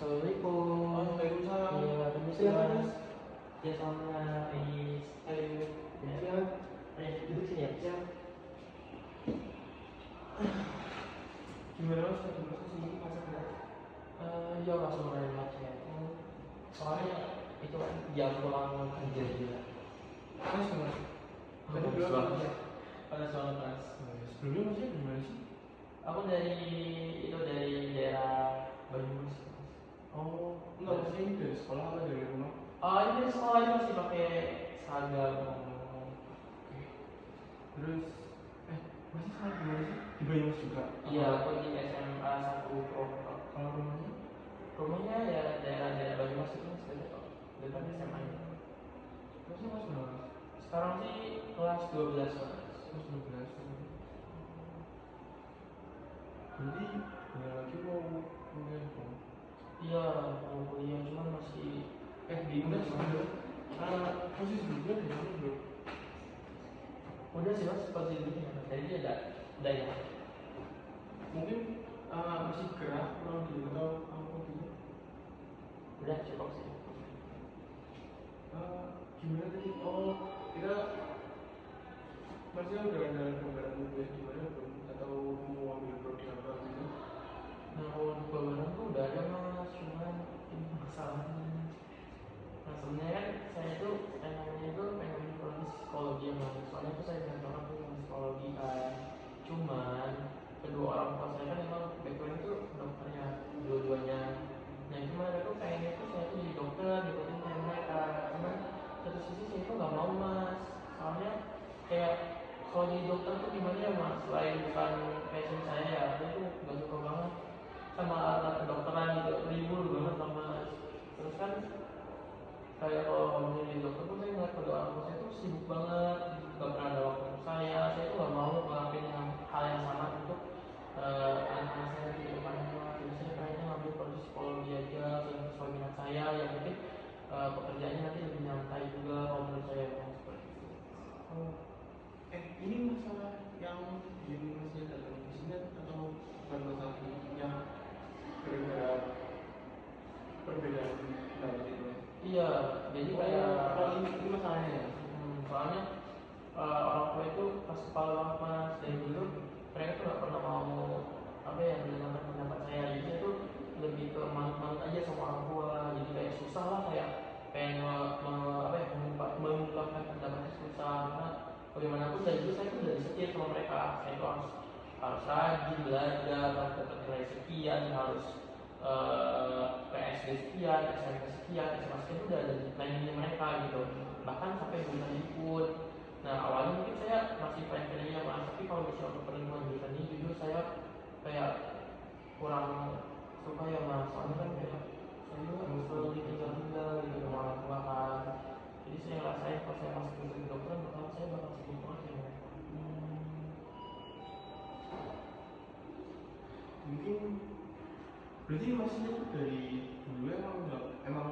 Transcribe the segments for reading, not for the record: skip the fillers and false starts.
Assalamualaikum. Waalaikumsalam. Iya, permisi Silakan, mas. Mas. Ya sama Ais. Ayo, Ya. silakan. Ayo duduk sini ya. Ya. Gimana Mas? Ada masa sih masak berat? Ya langsung mulai mas ya. Soalnya itu kan jam pulang kerja juga. Mas, Mas. Tadi Bagus bilang banget. apa? Panas banget mas. Sebelumnya Masnya dari mana sih? Aku dari daerah Banyumas. Oh, enggak, maksudnya ini dari sekolah apa dari rumah? Ini dari sekolah aja masih pakai seragam. Oke. Terus, Masnya sekolah di mana sih? Di Banyumas juga? Iya, aku di SMA 1 Pro. Kalau rumahnya? Rumahnya ya daerah Banyumas itu dekat SMA nya. Masnya kelas berapa? Sekarang sih kelas 12 mas. Kelas 12. Berarti bentar lagi mau kuliah dong? Iya, mau kuliah cuman masih Bingung udah sih. sebenarnya. Masih sebelumnya dari mana belum? Udah sih mas, posisinya jadi dia ada ya. Mungkin masih gerak kurang dulu atau apa gitu. Udah cukup sih. Gimana tadi? Oh, kita Masnya udah ada gambaran kuliah gimana belum? Atau mau ambil prodi apa gitu? Nah kalau di Baweran tuh udah ada mas, cuman ini masalahnya. Nah sebenarnya kan saya tuh pengen prodi psikologi ya mas. Soalnya tuh saya punya orang tuh yang psikologi kan. Cuman kedua orang tua saya kan emang background itu dokter ya, dua-duanya. Nah cuma mereka tuh pengennya tuh saya tuh jadi dokter, ngikutin kayak mereka. Cuman satu sisi saya tuh nggak mau mas, soalnya kayak kalau jadi dokter tuh gimana ya mas, selain bukan passion saya ya, saya tuh nggak suka banget sama alat kedokteran gitu, ribut banget lah mas. Terus kan kayak kalau jadi dokter tuh saya ngeliat kedua orang tua saya tuh sibuk banget, gak pernah ada waktu untuk saya tuh gak mau ngelakuin hal yang sama untuk anak-anak saya di depannya. Jadi saya kayaknya ngambil prodi psikologi aja yang sesuai minat saya, yang penting pekerjaannya nanti lebih nyantai juga kalau menurut saya seperti itu. Oh, ini masalah yang bikin Masnya datang ke sini atau bukan masalah yang gara-gara perbedaan pendapat itu? Iya, jadi kayak ini masalahnya ya? soalnya orang tua itu pas kepala banget mas, dari dulu mereka tuh gak pernah mau apa ya mendengarkan pendapat saya. Jadi saya tuh lebih ke manut-manut aja sama orang tua, jadi kayak susah lah, kayak pengen mengungkapkan pendapatnya susah. Karena bagaimanapun dari dulu saya tuh udah disetir sama mereka, saya tuh harus rajin belajar, harus dapat nilai sekian, harus PSD sekian, SMP sekian, SMA sekian itu udah ada di planningnya mereka gitu, bahkan sampai jurusan ikut. Nah awalnya mungkin saya masih pengen ya mas, tapi kalau misalnya untuk penerimaan jurusan ini jujur saya kayak kurang suka ya mas, soalnya kan kayak saya juga selalu ditinggal-tinggal gitu sama orang tua kan. Jadi saya ngerasain kalau saya masuk ke kedokteran bakal saya bakal sibuk banget ya mas. Mungkin berarti Masnya tuh dari dulu emang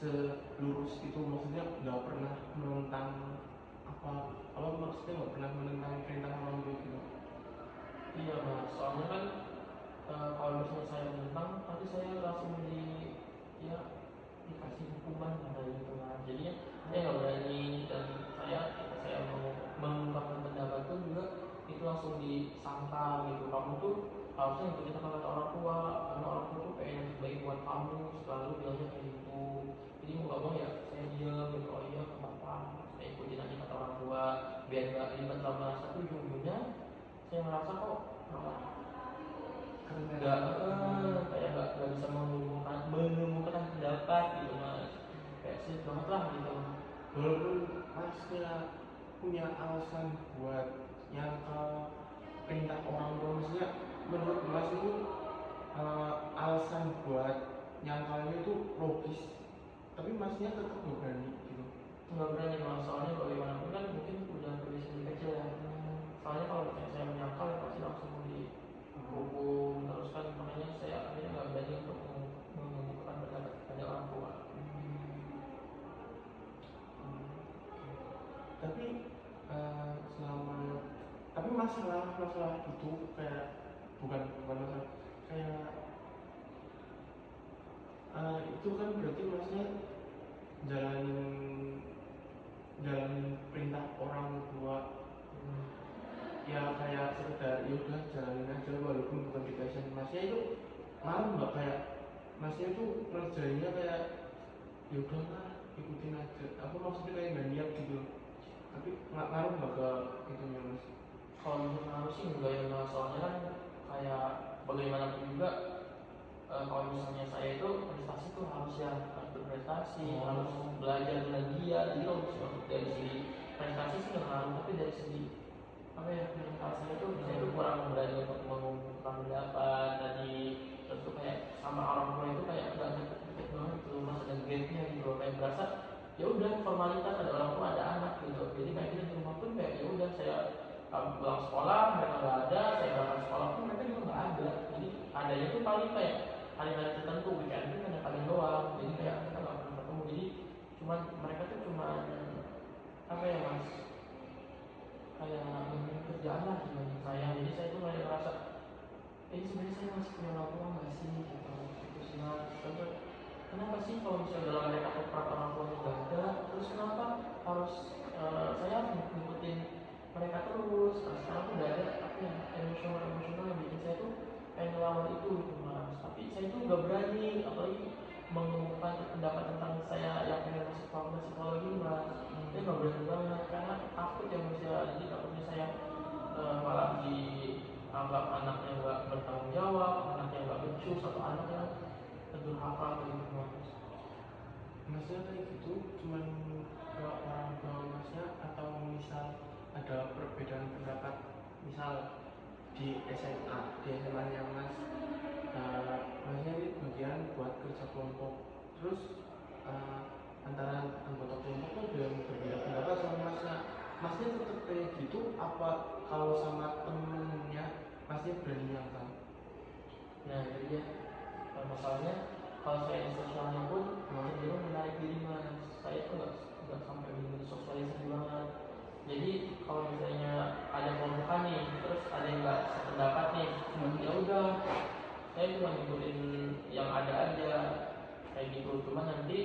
selurus itu, maksudnya nggak pernah menentang apa maksudnya nggak pernah menentang perintah orang tua gitu? Iya mas, soalnya kan kalau misalnya saya menentang nanti saya langsung dikasih hukuman kayak gitu kan. Jadinya saya nggak berani, dan saya mau mengungkapkan pendapat pun juga itu langsung disangkal gitu, kamu tuh harusnya ikutin kata orang tua karena orang tua tuh pengen yang terbaik buat kamu, selalu bilangnya kayak gitu. Jadi mau nggak mau ya saya diam gitu, oh iya nggak apa-apa, saya ikutin aja kata orang tua biar nggak ribet lama. Satu ujung-ujungnya saya merasa kok nggak bisa mengemukakan pendapat gitu mas, kayak sulit banget lah gitu. Walaupun Masnya punya alasan buat nyangkal perintah orang tua, maksudnya menurut Mas itu alasan buat nyangkalnya itu logis, tapi Masnya tetap nggak berani gitu? Nggak berani mas, soalnya bagaimanapun kan mungkin udah kondisi kecil ya. Soalnya kalau misalnya saya menyangkal ya pasti langsung dihukum terus kan, makanya saya akhirnya nggak berani untuk mengemukakan pendapat pada orang tua. Tapi tapi masalah itu kayak bukan masalah, kayak itu kan berarti maksudnya jalan jalan perintah orang tua. Ya kayak sekedar ya udah jalanin aja walaupun bukan dikasih masnya itu malu nggak kayak masnya itu ngerjainnya kayak ya udahlah ikutin aja apa maksudnya kayak nggak niat gitu loh. Tapi ngaruh nggak ke itunya mas? Kalau menurut aku sih enggak ya Mas. Soalnya kan kayak bagaimanapun juga kalau misalnya saya itu prestasi tuh harus harus berprestasi, harus belajar dengan dia. Jadi kalau misalnya untuk dari segi prestasi sih nggak ngaruh, tapi dari segi apa ya mental saya tuh kurang berani untuk mengungkapkan pendapat tadi. Terus tuh kayak sama orang tua itu kayak nggak deket banget gitu Mas, ada gapnya gitu loh. Kayak berasa ya udah formalitas, ada orang tua ada anak gitu. Jadi kayak kita di rumah pun kayak ya udah saya pulang sekolah mereka nggak ada, saya berangkat sekolah pun mereka juga nggak ada. Jadi adanya tuh paling kayak hari-hari tertentu, weekend itu kadang-kadang doang. Jadi kayak kita nggak pernah ketemu. Jadi cuman mereka tuh cuman apa ya Mas, kayak kerjaan lah dibanding saya. Jadi saya tuh kayak ngerasa ini sebenarnya saya masih punya orang tua nggak sih gitu. Itu sih Mas. Terus kenapa sih kalau misalnya dalam mereka atau perang orang tuanya nggak ada, terus kenapa harus saya harus ngikutin mereka terus? Nah, sekarang tuh udah ada apa ya emosional yang bikin saya tuh pengen ngelawan itu gitu Mas. Tapi saya tuh nggak berani, apalagi mengumumkan pendapat tentang saya yang pengen masuk fakultas psikologi Mas. Saya nggak berani banget karena takut ya Mas ya. Jadi takutnya saya malah dianggap anak yang nggak bertanggung jawab, anak yang nggak becus, atau anak yang durhaka gitu Mas. Masnya kayak gitu cuman ke orang tua masnya atau misal ada perbedaan pendapat misal di SMA nya mas, masnya ini bagian buat kerja kelompok terus antara anggota kelompok tuh ada yang berbeda pendapat sama masnya, masnya tetap kayak gitu apa kalau sama temennya masnya berani nyangkal? Nah itu dia masalahnya. Kalau saya di sosialnya pun cenderung menarik diri Mas. Saya tuh nggak sampai benar sosialisasi banget. Jadi kalau misalnya ada kelompokan nih, terus ada yang nggak sependapat nih, ya udah saya cuma ngikutin yang ada aja kayak gitu. Cuma nanti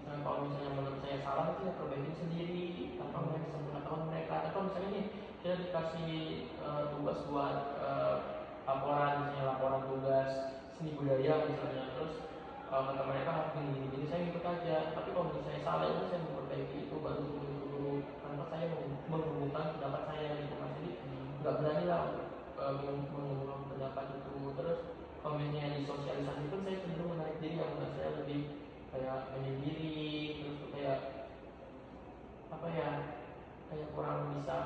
kalau misalnya menurut saya salah itu ya perbaiki sendiri tanpa pengetahuan mereka. Atau misalnya nih kita dikasih tugas buat laporan, misalnya laporan tugas seni budaya misalnya, terus kata mereka harus gini, jadi saya ikut aja. Tapi kalau misalnya saya salah itu saya memperbaiki itu baru dulu tanpa saya mengumumkan pendapat saya gitu Mas. Jadi nggak berani lah mengumumkan pendapat itu. Terus kalau misalnya di sosialisasi pun saya cenderung menarik diri, yang saya lebih kayak menyendiri. Terus tuh kayak apa ya, kayak kurang bisa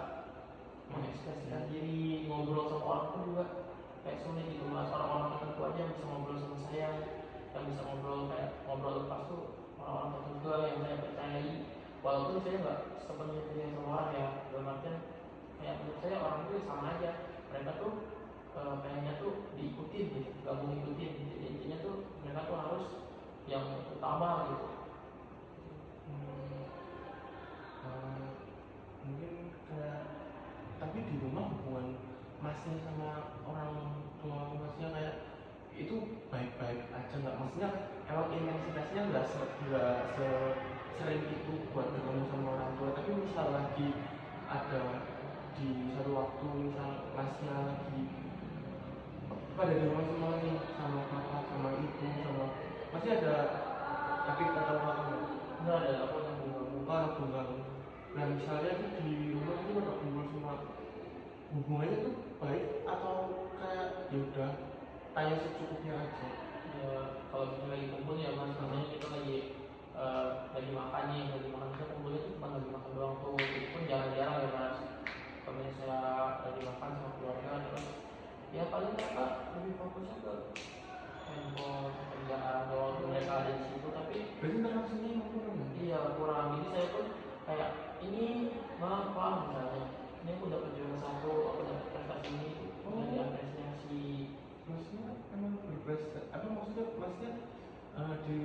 mengekspresikan diri, ngobrol sama orang pun juga kayak sulit gitu Mas. Orang-orang tertentu aja yang bisa ngobrol sama saya, yang bisa ngobrol kayak ngobrol lepas tuh orang-orang tertentu yang saya percayai. Walaupun saya nggak sepenuhnya percaya sama orang ya, dalam artian kayak menurut saya orang itu sama aja. Mereka tuh pengennya tuh diikutin gitu, gak mau ngikutin. Jadi intinya tuh mereka tuh harus yang utama gitu. Mungkin kayak tapi di rumah hubungan masnya sama orang tua masnya kayak itu baik-baik aja nggak, maksudnya emang intensitasnya nggak sering itu buat ketemu sama orang tua, tapi misal lagi ada di satu waktu misal masnya lagi pada di rumah semua nih sama kakak sama ibu sama masih ada tapi kata orang Nggak ada apa yang bunga-bunga. bunga. Nah misalnya tuh di rumah itu ada kumpul semua, hubungannya tuh baik atau kayak ya udah tanya secukupnya aja? Ya kalau kita lagi kumpul ya Mas, misalnya kita lagi makan nih, lagi makan, kita kumpulnya tuh cuma lagi makan doang tuh. Itu pun jarang-jarang ya Mas. Kalau misalnya saya lagi makan sama keluarga, terus ya paling mereka lebih fokusnya ke handphone, kerjaan doang. Mereka ada di situ tapi Berarti interaksinya emang kurang ya? iya kurang. Jadi saya pun kayak ini apa misalnya, ini aku dapat juara satu, aku dapat prestasi ini, udah diapresiasi. Maksudnya emang berprestasi apa maksudnya maksudnya di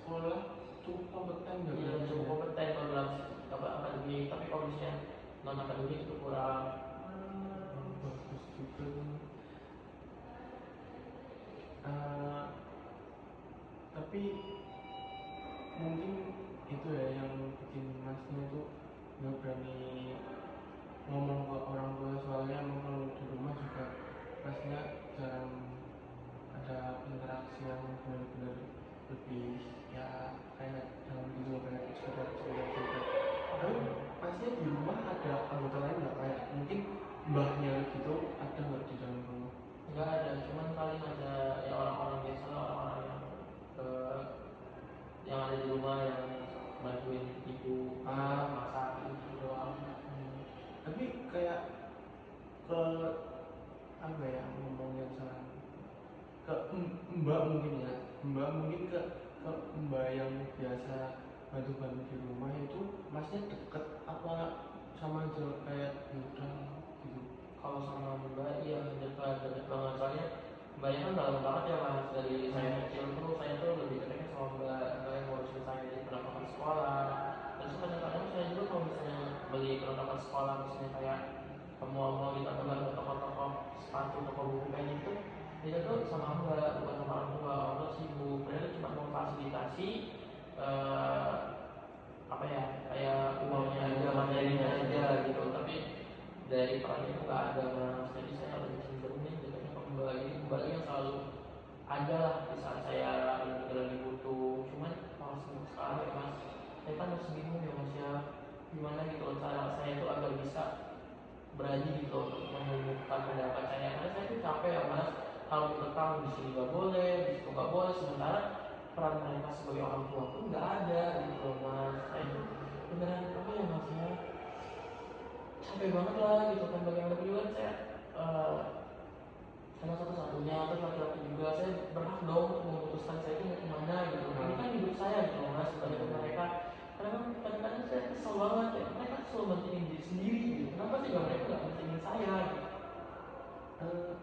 sekolah cukup kompeten nggak? Iya cukup kompeten kalau dalam akademik, tapi kalau misalnya non akademik itu kurang. Bagus juga. Tapi tapi mungkin itu ya yang bikin masnya itu nggak berani ngomong ke orang tua, soalnya emang kalau di rumah juga masnya jarang ada interaksi yang benar-benar lebih ya kayak dalam gitu, kayak sekedar cerita-cerita. Tapi masnya di rumah ada anggota lain nggak, kayak mungkin mbahnya gitu, ada nggak di dalam rumah? Nggak ada, cuman paling ada ya orang-orang biasa lah, orang-orang yang ada di rumah yang bantuin ibu masak gitu doang. Tapi kayak ke apa ya ngomongnya, salah ke mbak mungkin ya, mbak mungkin ke mbak yang biasa bantu-bantu di rumah itu masnya deket apa sama aja kayak udah gitu? Kalau sama mbak iya dekat banget, soalnya mbaknya kan dalam banget ya mas, dari saya kecil tuh saya tuh lebih dekatnya sama mbak yang ngurusin saya dari perlengkapan sekolah. Terus kadang-kadang saya juga kalau misalnya beli perlengkapan sekolah, misalnya kayak ke mall-mall gitu atau ke toko-toko sepatu, toko buku kayak gitu, itu tuh sama mbak, bukan sama orang tua. Orang tua sibuk, mereka cuma mau fasilitasi eh, apa ya, kayak uangnya aja, materinya aja gitu, tapi dari perannya itu nggak ada mas. Jadi saya lebih cenderung nih dekatnya ke mbak ini, mbak yang selalu ada lah di saat saya lagi butuh. Cuman kalau sekarang ya mas, saya kan masih bingung ya mas ya, gimana gitu cara saya itu agar bisa berani gitu untuk mengumumkan pendapat saya, karena saya tuh capek ya mas, kalau dikekang di sini nggak boleh, di situ nggak boleh, sementara peran mereka sebagai orang tua pun nggak ada gitu loh mas. Saya itu beneran apa ya mas ya, capek banget lah gitu kan. Bagaimana juga kan saya karena satu-satunya, terus laki-laki juga, saya berhak dong untuk memutuskan saya itu mau kemana gitu. Ini kan hidup saya gitu loh mas, sebagai mereka. Karena kan kadang-kadang saya kesel banget ya, mereka selalu pentingin diri sendiri gitu. Kenapa sih mereka nggak pentingin saya gitu?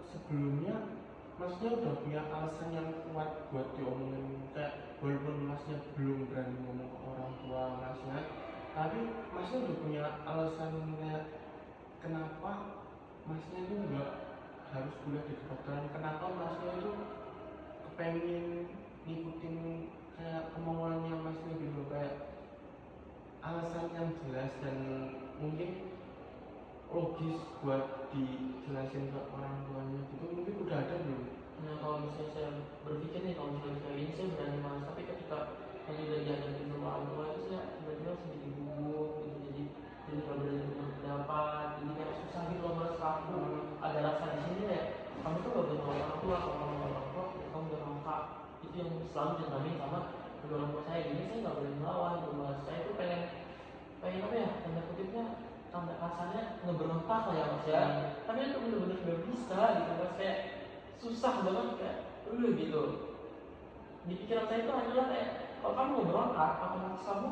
Sebelumnya masnya udah punya alasan yang kuat buat diomongin, kayak walaupun masnya belum berani ngomong ke orang tua masnya, tapi masnya udah punya alasan kayak kenapa masnya itu nggak harus kuliah di kedokteran, kenapa masnya itu kepengen ngikutin kayak kemauannya masnya gitu, kayak alasan yang jelas dan mungkin logis buat dijelasin ke orang tuanya gitu, mungkin udah ada belum? Nah kalau misalnya saya berpikir nih, kalau misalnya kayak gini saya berani mas, tapi ketika yang udah dihadapi sama orang tua itu saya tiba-tiba sedikit gugup gitu, jadi nggak berani berpendapat, jadi kayak susah gitu loh mas. Aku ada rasa di sini ya, kamu tuh gak boleh orang tua, kalau kamu orang tua ya kamu udah ngangkat, itu yang selalu ditanamin sama kedua orang tua saya. Jadi saya nggak boleh melawan gitu mas. Saya tuh pengen apa ya, tanda kutipnya, tanda kasarnya ngeberontak lah ya mas ya, tapi itu bener-bener gak bisa gitu mas. Kayak susah banget kayak gitu. Di pikiran saya itu hanyalah kayak, kalau kamu ngeberontak otomatis kamu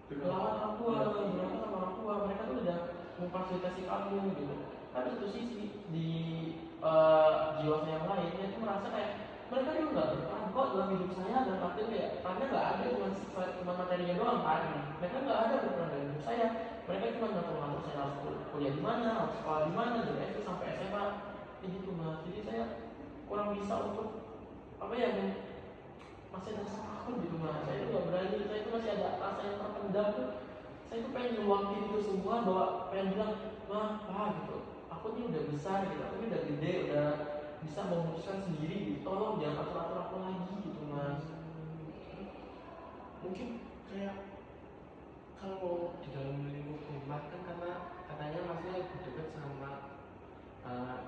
melawan orang tua, berontak sama orang tua. Mereka tuh udah memfasilitasi kamu gitu. Tapi satu sisi di jiwa saya yang lain, dia tuh merasa kayak mereka juga nggak berperan kok dalam hidup saya, dan artinya ya karena nggak ada, cuma materinya doang kan. Mereka nggak ada berperan dalam hidup saya. Mereka cuma ngatur-ngatur saya harus kuliah di mana, harus sekolah di mana, dari SD sampai SMA gitu mas. Jadi saya kurang bisa untuk apa ya, masih ada rasa takut gitu mas. Saya itu nggak berani, saya itu masih ada rasa yang terpendam tuh. Saya tuh pengen ngeluangin itu semua, bahwa pengen bilang mah apa gitu, aku nih udah besar gitu, aku nih udah gede, udah bisa memutuskan sendiri gitu, tolong jangan atur-atur aku lagi gitu mas. Mungkin kayak kalau di dalam lingkup rumah kan, karena katanya masnya lebih dekat sama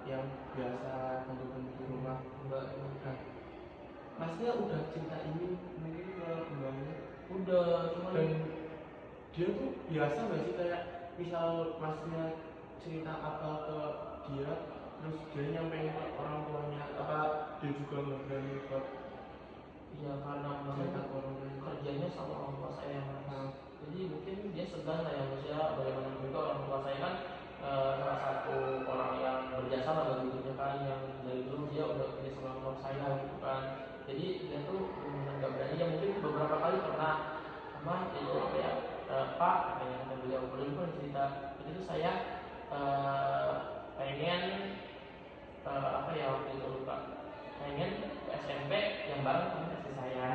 yang biasa bantu-bantu di rumah mbak, masnya udah cerita ini mungkin ke mbaknya? Udah, cuman Dan dia tuh biasa nggak sih, kayak misal masnya cerita apa ke dia, terus dia nyampein ke orang tuanya, apa dia juga nggak berani buat ya karena cerita masanya ke orang tuanya? kerjanya sama orang tua saya mas. Jadi mungkin dia segan lah ya mas ya, bagaimana juga orang tua saya kan salah satu orang yang berjasa lah bagi hidupnya kan, yang dari dulu dia udah kerja sama orang tua saya gitu kan. Jadi dia tuh nggak berani ya, mungkin beberapa kali pernah apa itu apa ya, pak kayak kata beliau beliau kan cerita itu tuh saya pengen apa ya waktu itu lupa, pengen ke SMP yang bareng sama istri saya.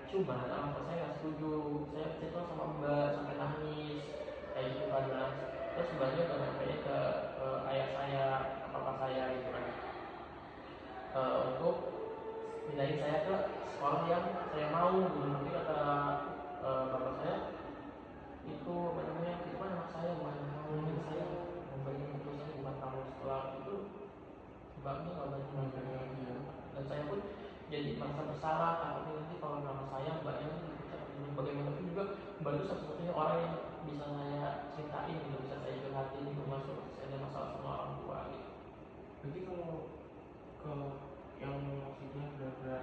Cuma orang tua saya nggak setuju. Saya cerita sama mbak sampai nangis kayak gitu kan Mas. Terus mbaknya udah nyampein ke ayah saya, ke papa saya gitu kan, untuk pindahin saya ke sekolah yang saya mau gitu. Nanti kata bapak saya, itu apa namanya, itu kan anak saya bukan kamu, jadi saya memberi keputusan bukan kamu. Setelah itu mbaknya nggak banyak ya. Dan saya pun jadi merasa bersalah, takutnya nanti kalau nama saya mbaknya nanti dipecat. Dan bagaimanapun juga mbak itu satu-satunya orang yang bisa saya ceritain gitu, bisa saya curhatin itu, masuk saya ada masalah sama orang tua gitu. Berarti kalau ke yang maksudnya benar-benar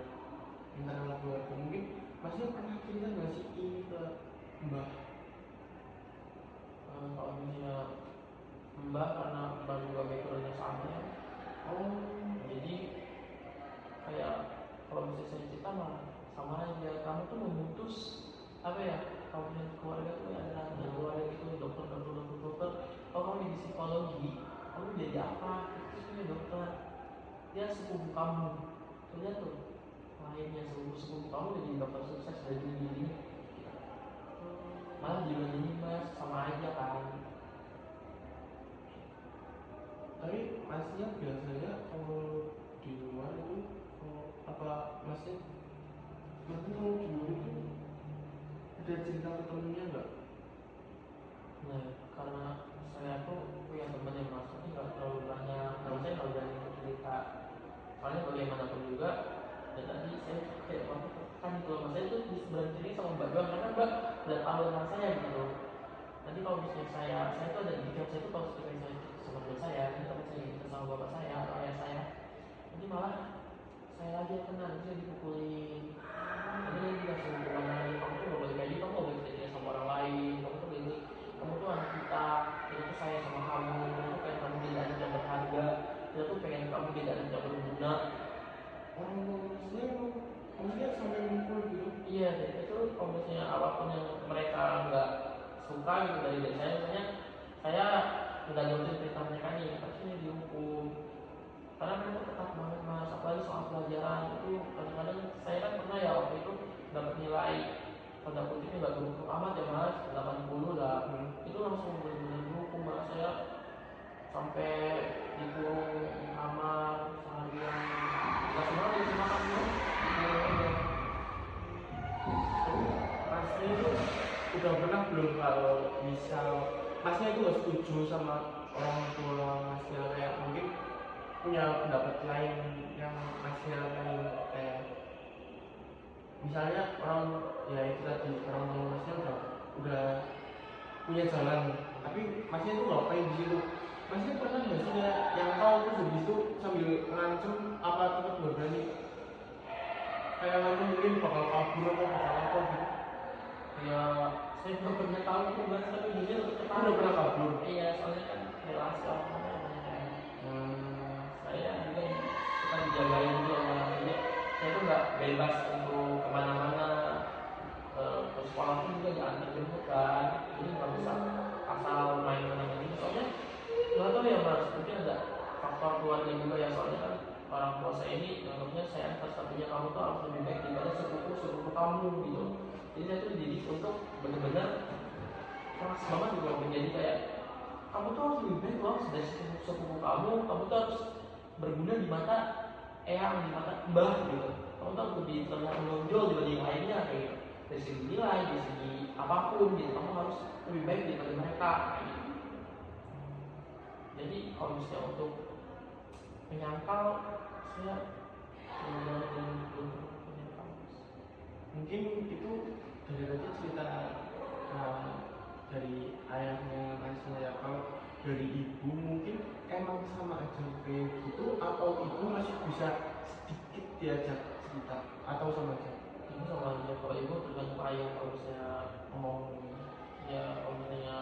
internal keluarga, mungkin masnya pernah cerita nggak sih ini ke mbak? Kalau misalnya mbak, karena mbak juga backgroundnya sama ya, jadi kayak kalau misalnya saya cerita malah sama aja, kamu tuh memutus apa ya, kamu punya keluarga tuh ya ada keluarga gitu, dokter. Kalau kamu di psikologi, kamu jadi apa? Itu punya dokter, dia sepupu kamu. Tuh lihat tuh, lainnya sepupu kamu jadi dokter sukses dari diri, malah dibandingin mas, sama aja kan. Tapi masnya biasanya kalau di luar itu apa masnya berarti kalau di luar itu ada cerita ke temennya nggak? Nah, karena saya tuh punya teman yang masuknya nggak terlalu banyak, kalau saya nggak berani cerita. Soalnya bagaimanapun juga, dan tadi saya kayak waktu kan kalau mas saya tuh bisa berhenti sama mbak doang, karena mbak udah tahu tentang saya gitu. Nanti kalau misalnya saya tuh ada di pikiran saya tuh, kalau misalnya saya cerita sama teman saya, nanti teman saya cerita sama bapak saya atau ayah saya, nanti malah saya lagi yang kena, nanti saya dipukulin. Nanti lagi dikasih hukuman lagi, kamu tuh gak boleh kayak gitu, kamu gak boleh cerita sama orang lain, kamu tuh ini, kamu tuh anak kita tuh sayang sama kamu, kita tuh pengen kamu jadi anak yang berharga, kita tuh pengen kamu jadi anak yang berguna. Orang tua masnya emang maksudnya sampai mukul gitu? Iya, jadi itu kalau misalnya apapun yang mereka nggak suka gitu dari saya, misalnya saya nggak nurutin perintah mereka nih, pasti dihukum. Karena mereka ketat banget mas, apalagi soal pelajaran itu. Kadang-kadang saya kan pernah ya waktu itu dapat nilai tanda kutipnya nggak buruk amat ya mas, 80 lah. Itu langsung benar-benar dihukum mas, saya sampai dikurung di kamar seharian, nggak semua di makan ya, dikurung aja. Masnya itu udah pernah belum kalau misal masnya itu gak setuju sama orang tua masnya, kayak mungkin punya pendapat lain yang masnya pengen kayak misalnya orang ya itu tadi orang tua masnya udah punya jalan, tapi masnya itu nggak pengen di situ. Masnya pernah nggak sih kayak yang tahu terus habis itu sambil ngancem apa tetap nggak berani, kayak ngancem mungkin bakal kabur atau bakal apa gitu? Ya saya belum pernah tahu tuh mas, tapi jujur Aku udah pernah kabur. iya, soalnya kan relasi orang tua banyak. Saya juga suka dijagain gitu loh mas, jadi saya tuh nggak bebas untuk kemana-mana. Ke sekolah pun juga diantar jemput kan, jadi nggak bisa asal main mana gitu. Soalnya nggak tahu ya mas, mungkin ada faktor keluarga juga ya, soalnya kan orang tua saya ini menurutnya saya atas satunya, kamu tuh harus lebih baik daripada sepupu kamu gitu. Jadi saya tuh dididik untuk benar-benar keras banget gitu, menjadi kayak kamu tuh harus lebih baik loh dari sepupu kamu tuh harus berguna di mata eyang, di mata mbah gitu. Kamu tuh harus lebih terlihat menonjol dibanding lainnya kayak gitu. Dari segi nilai, dari segi apapun gitu, kamu harus lebih baik daripada mereka kayak gitu. Jadi kalau misalnya untuk menyangkal, saya belum menyangkal. Mungkin itu dari tadi cerita dari ayahnya masnya ya. Kalau dari ibu mungkin emang sama aja kayak gitu, atau ibu masih bisa sedikit diajak cerita, atau sama aja? Ini sama aja, kalau ibu tergantung ayah. Kalau misalnya ngomong ya, kalau misalnya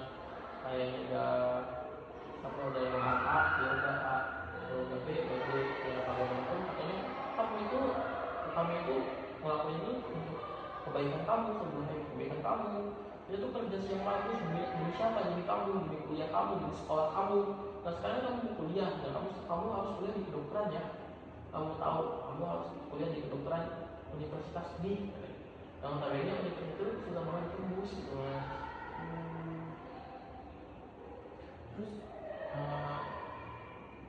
ayahnya udah yang A, ya udah A, kalau udah B, ya kalau nonton katanya kamu itu ngelakuin itu untuk kebaikan kamu, sebenarnya kebaikan kamu. Dia tuh kerja siang malam demi siapa? Demi kamu, demi kuliah kamu, demi sekolah kamu. Nah sekarang kamu mau kuliah, dan kamu harus kuliah di kedokteran ya. kamu tahu kamu harus kuliah di kedokteran universitas ini, yang notabene universitas itu sudah banget tembus gitu mas. Terus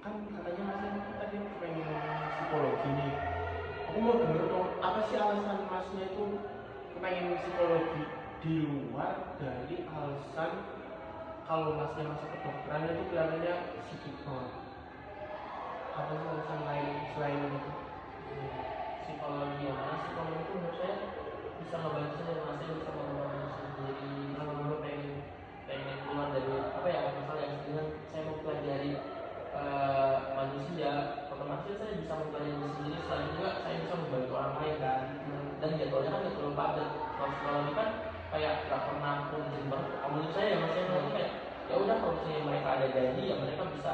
kan katanya masnya itu tadi pengen psikologi nih. Aku mau denger dong, apa sih alasan masnya itu pengen psikologi di luar dari alasan kalau masnya masuk kedokteran itu kelihatannya psikik banget. Apa sih alasan lain selain itu? Psikologi ya mas, psikologi itu menurut saya bisa ngebantu saya mas, saya bisa mengembangkan sendiri. Gue pengen keluar dari apa ya masalah yang sebenarnya saya mau pelajari manusia, otomatis saya bisa mempelajari diri sendiri, selain juga saya bisa membantu orang lain kan. Dan jadwalnya kan gak terlalu padat. Kalau psikologi kan kayak gak pernah urgent banget. Menurut saya ya mas, saya kayak ya udah kalau misalnya mereka ada janji ya mereka bisa.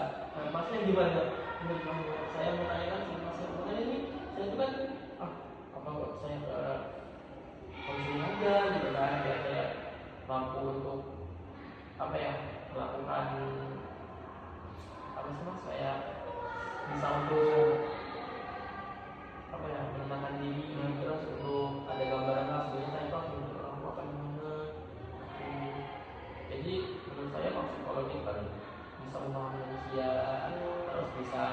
Masnya gimana? Menurut kamu? Saya mau tanyakan sih masnya, makanya ini saya itu kan apa saya ke konseling aja gitu kan, biar saya mampu untuk apa ya melakukan apa sih mas, kayak bisa untuk apa ya menenangkan diri, terus untuk ada gambaran lah sebenarnya saya itu harus untuk aku akan gimana. Jadi menurut saya kalau psikologi kan bisa memahami manusia, terus bisa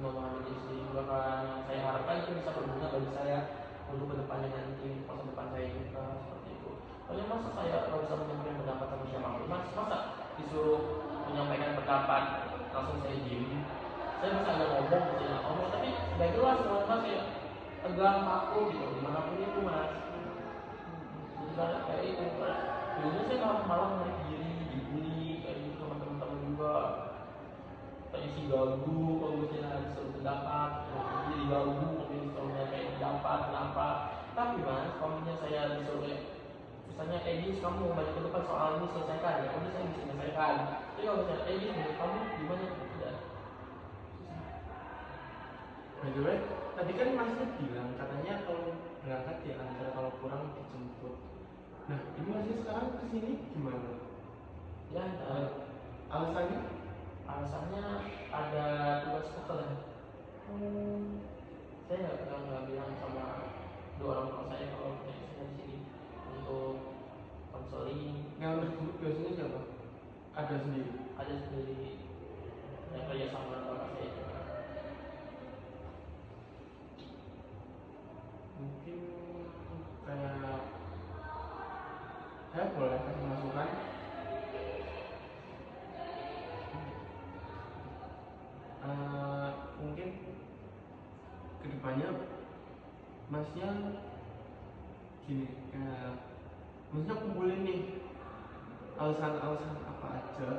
memahami diri sendiri juga kan. Saya harapkan itu bisa berguna bagi saya untuk kedepannya nanti, masa depan saya juga seperti itu. Soalnya masa saya kalau bisa menyampaikan pendapat sama siapapun mas, masa disuruh menyampaikan pendapat langsung saya diem. Saya bisa agak ngomong, bisa nggak ngomong, tapi nggak jelas mas, mas ya tegang, kaku gitu, dimanapun itu mas. Jadi kayak itu, dulunya saya malah menarik diri, dibully, kayak gitu sama teman-teman juga. Kayak si gagu, kalau misalnya disuruh pendapat, jadi gagu, mungkin disuruh menyampaikan pendapat, kenapa. Tapi mas, kalau misalnya saya disuruh kayak misalnya Edis kamu mau balik ke depan soal ini selesaikan ya, udah saya bisa selesaikan. Jadi kalau misalnya Edis menurut kamu gimana? Tidak. By the way, tadi kan masnya bilang katanya kalau berangkat ya antara kalau kurang dijemput. Nah ini masnya sekarang kesini gimana? Ya, Alasannya? alasannya ada tugas sekolah. Saya nggak bilang sama dua orang tua saya kalau saya di sini untuk konseling. Yang tersebut biasanya siapa? Ada sendiri? Ada sendiri yang kerja sama bapak saya juga. Mungkin kayak saya boleh kasih masukan. Mungkin kedepannya masnya gini, masnya kumpulin nih alasan-alasan apa aja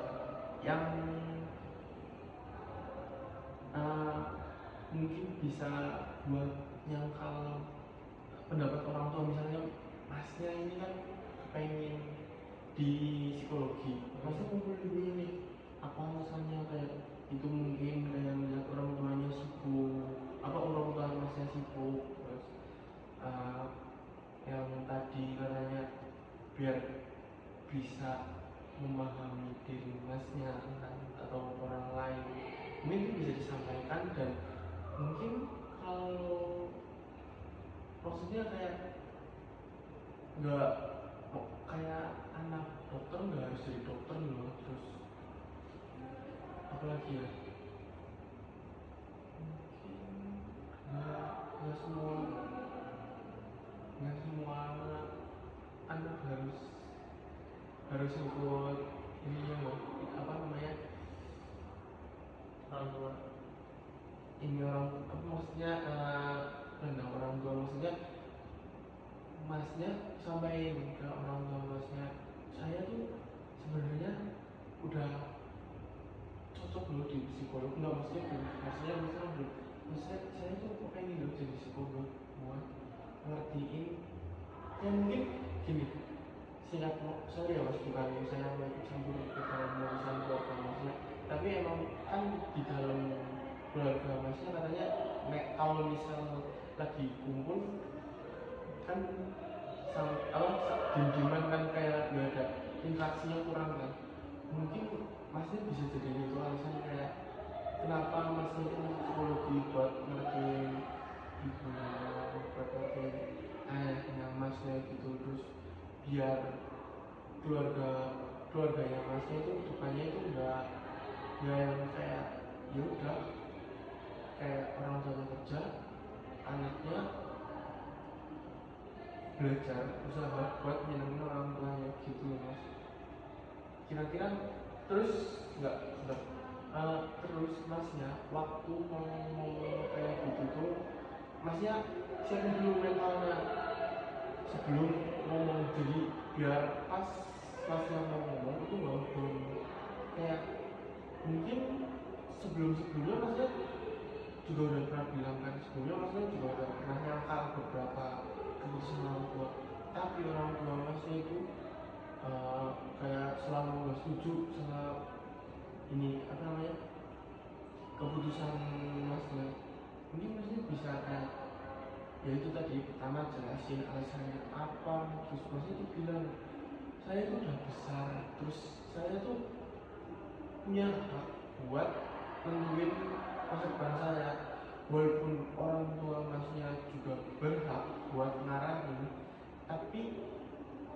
yang mungkin bisa buat nyangkal pendapat orang tua. Misalnya masnya ini kan pengen di psikologi, masnya kumpulin dulu nih apa alasannya, kayak itu mungkin kayak melihat orang tuanya sibuk, apa orang tua masnya sibuk, terus yang tadi katanya biar bisa memahami diri masnya atau orang lain, mungkin itu bisa disampaikan. Dan mungkin kalau maksudnya kayak nggak kayak anak dokter nggak harus jadi dokter loh. Terus apalagi ya, nggak semua anak harus ikut ini ya loh, apa namanya, Orang tua. ini orang apa maksudnya, orang tua maksudnya masnya sampaikan ke orang tua masnya, saya tuh sebenarnya udah cocok loh di psikolog. Nggak, maksudnya saya tuh pengen loh jadi psikolog buat ngertiin ya. Mungkin gini, singkat sorry ya mas, bukan saya mau ikut campur ke dalam urusan keluarga masnya, tapi emang kan di dalam keluarga masnya katanya kalau misal lagi kumpul kan diem-dieman kan, kayak gak ada interaksinya, kurang kan. Mungkin masnya bisa jadi itu alasan kayak kenapa masnya itu psikologi buat ya yang kayak ya udah kayak orang tua kerja, anaknya belajar usaha buat nyenengin orang tuanya gitu loh mas. Kira-kira terus nggak terus masnya waktu mau kayak gitu tuh masnya siapin dulu mentalnya sebelum ngomong, jadi biar pas masnya mau ngomong itu nggak belum kayak mungkin sebelumnya masnya juga udah pernah bilang kan, sebelumnya masnya juga udah pernah nyangkal beberapa keputusan orang tua, tapi orang tua masnya itu kayak selalu nggak setuju sama ini apa namanya keputusan masnya. Mungkin masnya bisa kayak ya itu tadi pertama jelasin alasannya apa, terus masnya tuh bilang saya itu udah besar, terus saya tuh punya hak buat nentuin masa depan saya, walaupun orang tua masnya juga berhak buat ngarahin, tapi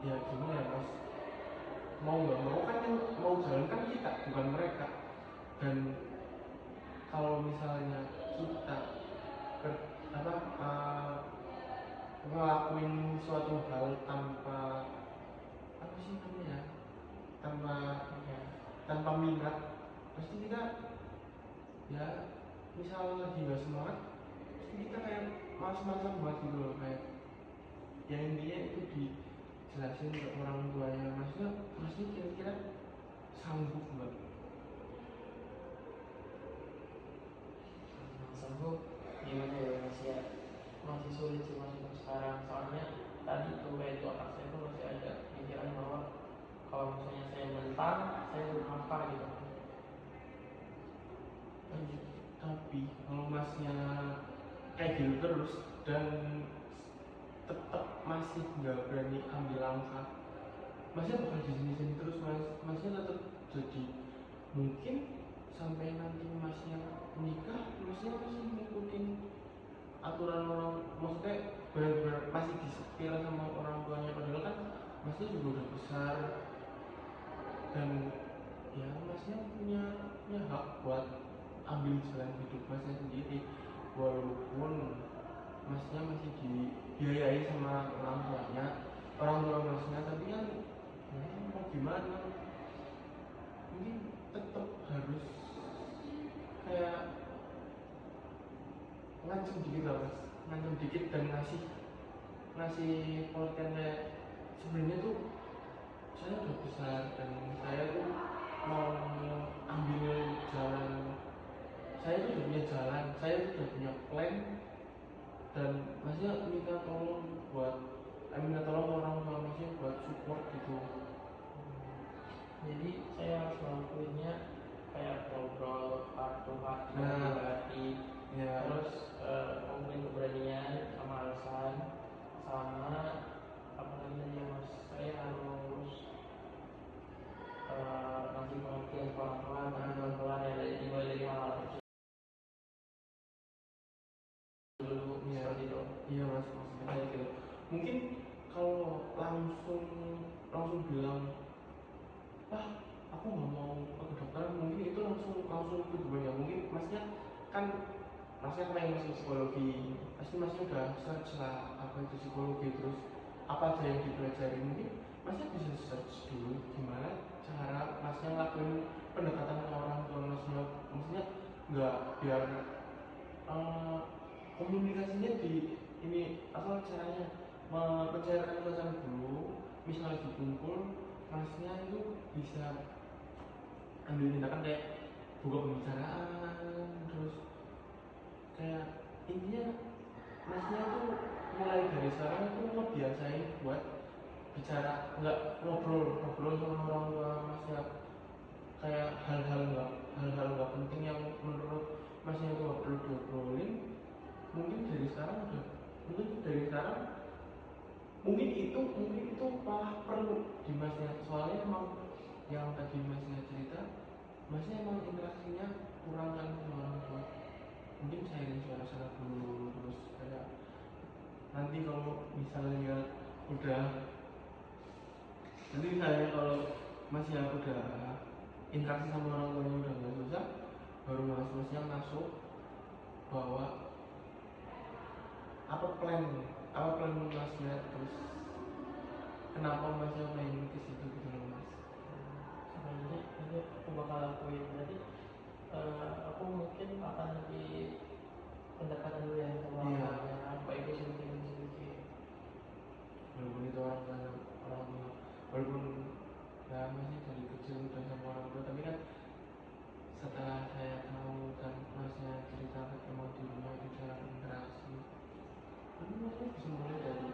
ya gimana ya mas, mau nggak mau kan yang mau jalan kan kita bukan mereka. Dan kalau misalnya kita apa ngelakuin suatu hal tanpa apa sih namanya tanpa minat, pasti kita ya misal lagi nggak semangat pasti kita kayak malas-malasan buat gitu loh, kayak yang intinya itu dijelasin ke orang tuanya masnya kira-kira sanggup nggak? Sanggup gimana ya mas ya, masih sulit sih mas untuk sekarang, soalnya tadi tuh kayak itu otak saya tuh masih ada pikiran bahwa kalau misalnya saya mental saya belum apa gitu. Tapi kalau masnya kayak gitu terus dan tetap masih nggak berani ambil langkah, masnya bakal di sini terus mas, masnya tetap jadi mungkin sampai nanti masnya menikah masnya masih ngikutin aturan orang, maksudnya benar-benar masih disetir sama orang tuanya, padahal kan masnya juga udah besar dan ya masnya punya hak buat ambil jalan hidup masnya sendiri, walaupun masnya masih dibiayai sama orang tua masnya, tapi kan ya, mau gimana, mungkin tetap harus kayak ngancem dikit lah mas, ngancem dikit dan ngasih pengertian kayak sebenarnya tuh saya udah besar dan saya tuh mau ambil jalan, saya tuh udah punya jalan, saya tuh udah punya plan, dan masnya minta tolong orang tua masnya buat support gitu. Jadi saya harus melakukannya kayak ngobrol heart to heart, Ya terus ngomongin keberanian sama alasan sama apa namanya mas, saya harus ngasih pengertian pelan-pelan yang dimulai dari hal dulu seperti itu. Iya mas, maksudnya kayak gitu. Mungkin kalau langsung bilang aku nggak mau ke kedokteran, mungkin itu langsung kedua ya, mungkin masnya kan masnya pengen masuk psikologi, pasti masnya udah search lah apa itu psikologi, terus apa aja yang dipelajari, mungkin masnya bisa search dulu gimana cara masnya ngelakuin pendekatan ke orang tua masnya, maksudnya nggak biar komunikasinya di ini apa caranya mencairkan suasana dulu, misalnya dikumpul masnya itu bisa ambil tindakan kayak buka pembicaraan, terus kayak intinya masnya tuh mulai dari sekarang tuh ngebiasain buat bicara, nggak ngobrol sama orang tua masnya, kayak hal-hal nggak penting yang menurut masnya itu nggak perlu diobrolin, mungkin dari sekarang mungkin itu malah perlu di masnya, soalnya emang yang tadi masnya cerita masnya emang interaksinya kurang kan sama orang tua, mungkin cairin suara dulu, terus kayak nanti kalau misalnya kalau masnya udah interaksi sama orang tuanya udah nggak susah, maksudnya baru mas-masnya masuk bahwa apa plan masnya, terus kenapa masnya pengen ke situ gitu loh mas. Sebenarnya ini aku bakal lakuin, berarti aku mungkin akan lebih pendekatan dulu ya sama Iya. orangnya, apa itu sedikit. Walaupun itu orang tua, walaupun ya masih dari kecil udah sama orang tua, tapi kan setelah saya tahu dan masnya cerita ketemu di rumah itu cara interaksi, ini masnya bisa mulai dari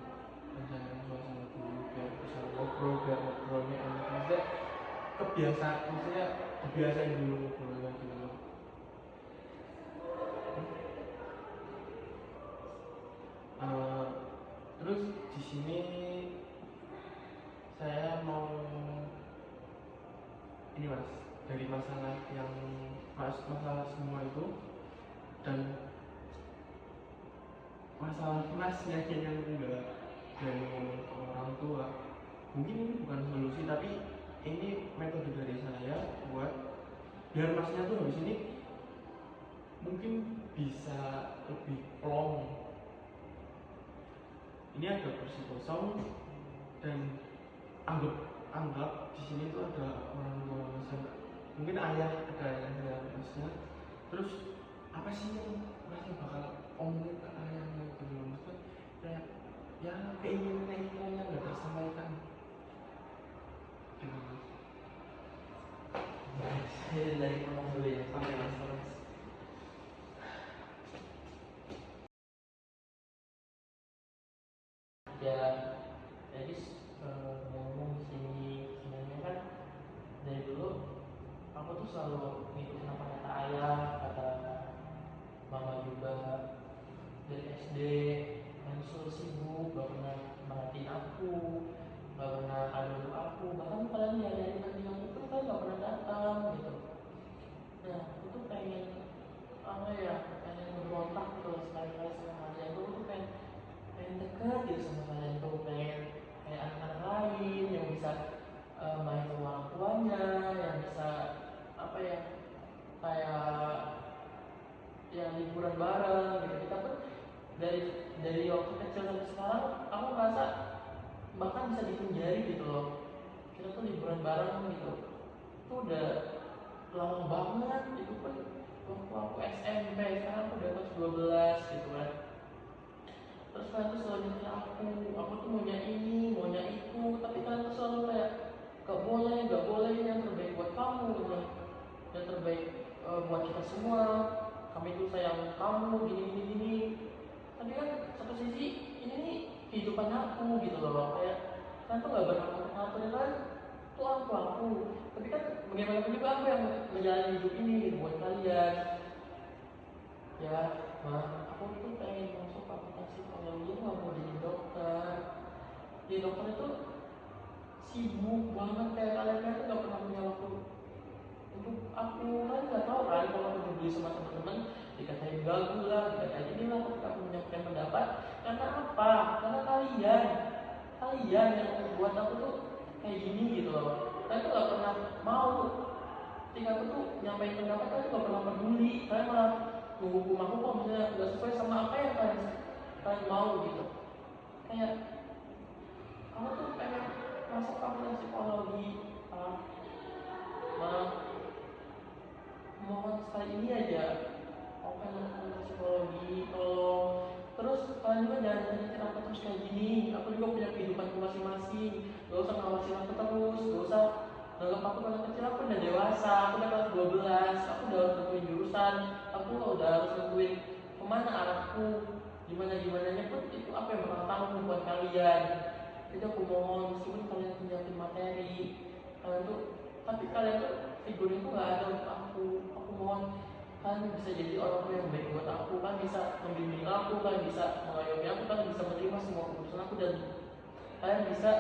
pencarian suasana dulu biar bisa ngobrol, biar ngobrolnya enak, maksudnya kebiasaan dulu ngobrolnya dulu. Terus di sini saya mau ini mas, dari masalah semua itu dan masalah masnya yang enggak berani ngomong ke orang tua, mungkin ini bukan solusi tapi ini metode dari saya buat biar masnya tuh habis ini mungkin bisa lebih plong. Ini ada kursi kosong dan anggap di sini tuh ada orang tua masnya, mungkin ada ayah masnya, terus apa sih yang masnya bakal omongin ke ayahnya gitu loh, maksudnya kayak ya keinginan yang nggak tersampaikan gitu. Saya dari ngomong dulu ya, sampai mas. Ya, jadi ngomong di sini sebenarnya kan dari dulu aku tuh selalu ngikutin apa kata ayah, kata mama juga. Dari SD kan selalu sibuk, gak pernah merhatiin aku, gak pernah ada untuk aku, bahkan kalian diadain nanti aku tuh kan gak pernah datang gitu. Nah aku tuh pengen apa ya, pengen berontak gitu loh sekali-kali sama kalian tuh. Aku tuh pengen dekat gitu sama kalian tuh, pengen kayak anak-anak lain yang bisa main sama orang tuanya, yang bisa apa ya, kayak ya liburan bareng gitu. Kita tuh dari waktu kecil sampai sekarang aku merasa bahkan bisa dihitung jari gitu loh, kita tuh liburan bareng gitu. Itu udah lama banget, itu pun waktu aku SMP, sekarang aku udah kelas 12 gitu kan. Terus kalian tuh selalu nyetir aku tuh maunya ini, maunya itu, tapi kalian tuh selalu kayak gak boleh, yang terbaik buat kamu gitu, yang terbaik buat kita semua, kami tuh sayang kamu, gini. Tapi kan satu sisi ini nih kehidupan aku gitu loh, kayak kan tuh gak berhak untuk ngaturin kan, tuh orang tua aku. Tapi kan bagaimanapun juga aku yang menjalani hidup ini buat kalian. Ya, aku tuh pengen masuk fakultas psikologi, nggak mau jadi dokter. Jadi dokter itu sibuk banget, kayak kalian tuh gak pernah punya waktu untuk aku. Kan nggak tahu kan kalau aku dibully sama teman-teman, dikatain gagu lah, dikatain inilah ketika aku menyampaikan pendapat. Karena apa? Karena kalian yang membuat aku tuh kayak gini gitu loh. Kalian tuh gak pernah mau ketika aku tuh nyampaikan pendapat, kalian tuh gak pernah peduli. Kalian malah menghukum aku kok misalnya gak sesuai sama apa yang kalian mau gitu. Kayak kamu tuh pengen masuk fakultas psikologi, mohon sekali ini aja, aku pengen fakultas psikologi, tolong. Terus kalian juga jangan nyakitin aku terus kayak gini. Aku juga punya kehidupanku masing-masing, gak usah ngawasin aku terus, gak usah nganggap aku anak kecil. Aku udah dewasa, aku udah kelas 12, aku udah harus nentuin jurusan, aku udah harus nentuin kemana arahku, gimana-gimananya pun itu apa yang bakal tanggung buat kalian. Jadi aku mohon, meskipun kalian punya materi, kalian tuh, tapi kalian tuh figur itu gak ada untuk aku mohon kalian bisa jadi orang tua yang baik buat aku, kan bisa membimbing aku, kan bisa mengayomi aku, kan bisa menerima semua keputusan aku, dan kalian bisa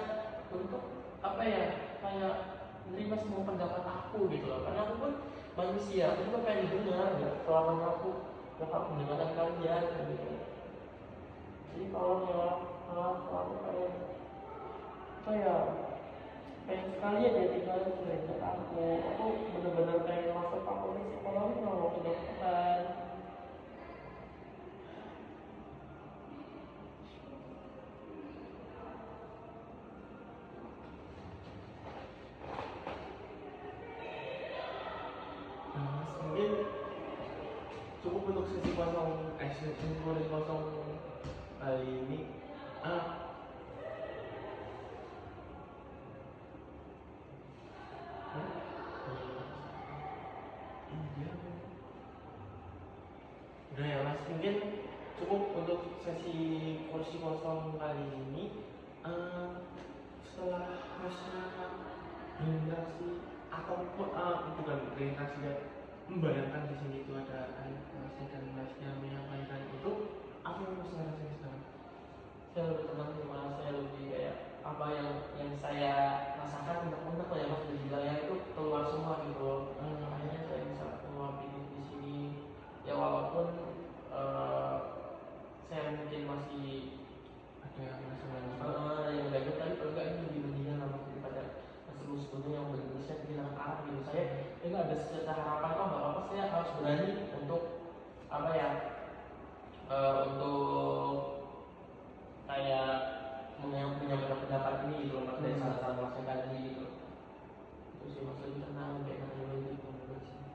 untuk apa ya, kayak menerima semua pendapat aku gitu loh. Karena aku pun manusia, aku juga pengen dengar gitu, selama aku bakal mendengarkan kalian gitu. Jadi kalau ya, aku pengen apa ya, pengen sekali aja tinggal cerita aku bener-bener pengen masuk fakultas psikologi. cukup untuk sesi kosong kali ini. Ah, iya. Udah ya Mas, mungkin cukup untuk sesi kursi kosong kali ini. Eh, Setelah Masnya berinteraksi ataupun bukan berinteraksi ya, membayangkan di sini itu ada anak Masnya dan Masnya menyampaikan itu, apa yang Masnya rasain sekarang? Saya lebih tenang sih Mas, saya lebih kayak apa yang saya rasakan untuk lah ya Mas, bisa dibilang ya itu keluar semua gitu loh. Akhirnya saya bisa meluapin di sini ya, walaupun eh, saya mungkin masih Ada yang masalah? yang belajar, tapi kalau enggak ini lebih mendingan lah Mas, daripada sebelum-sebelumnya yang benar-benar saya kehilangan arah gitu. Saya enggak ada secerca harapan, oh nggak apa-apa, saya harus berani untuk apa ya, untuk kayak menyampaikan pendapat ini gitu loh Mas, dari salah-salah Mas yang tadi gitu. Itu sih Mas, lebih tenang, kayak mana gitu menurut saya.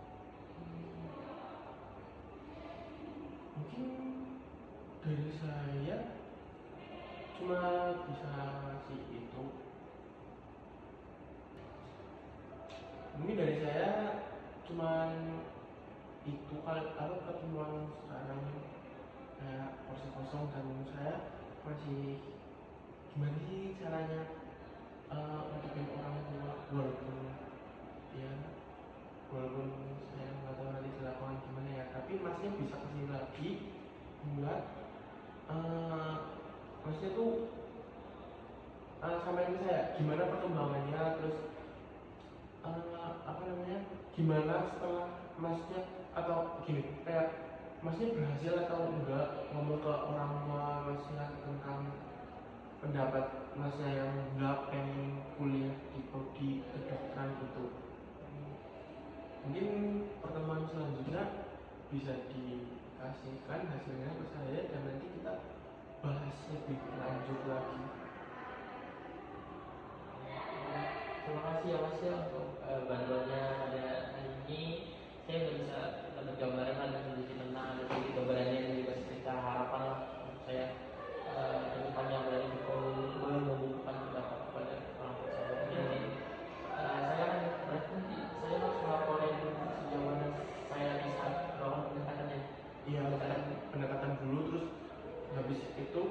Mungkin dari saya cuma bisa ngasih itu. Mungkin dari saya cuman itu kalau apa pertemuan sekarang kayak kursi kosong, dan saya masih gimana sih caranya ngadepin orang tua, ya walaupun saya nggak tahu nanti di lapangan gimana ya, tapi masnya bisa kesini lagi buat masnya tuh sampai ke saya gimana perkembangannya, terus apa namanya, gimana setelah masnya, atau gini kayak masnya berhasil atau enggak ngomong ke orang tua masnya tentang pendapat masnya yang enggak pengen kuliah di prodi kedokteran itu. Mungkin pertemuan selanjutnya bisa dikasihkan hasilnya ke saya, dan nanti kita bahas lebih lanjut lagi. Terima kasih ya Mas ya untuk bantuannya pada hari ini. Saya udah bisa dapat gambaran lah, dan sedikit tentang ada sedikit gambarannya, dan juga cerita harapan lah untuk saya ke depannya berani membutuhkan pendapat kepada orang tua saya. Jadi saya kan berarti nanti saya harus melaporin sejauh mana saya bisa melakukan pendekatannya. Iya, pendekatan dulu, terus habis itu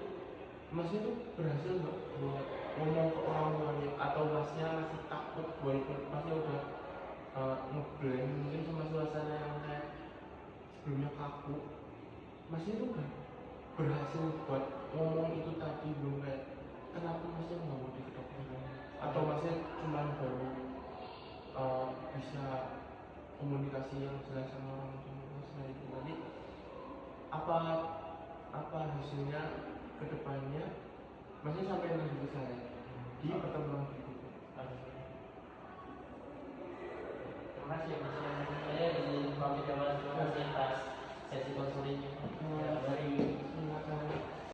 masnya tuh berhasil nggak buat ngomong ke orang tuanya, atau masnya masih takut walaupun masnya udah ngeblank mungkin sama suasana yang kayak sebelumnya kaku, masnya tuh udah berhasil buat ngomong itu tadi belum, kayak kenapa masnya nggak mau di kedokteran, atau masnya cuma baru bisa komunikasi yang jelas sama orang tua masnya itu tadi, apa apa hasilnya kedepannya masih sampai nanti ke saya di pertemuan berikutnya. Terima kasih ya Mas. Saya izin pamit ya Mas. Terima kasih atas sesi konsulnya. Terima kasih.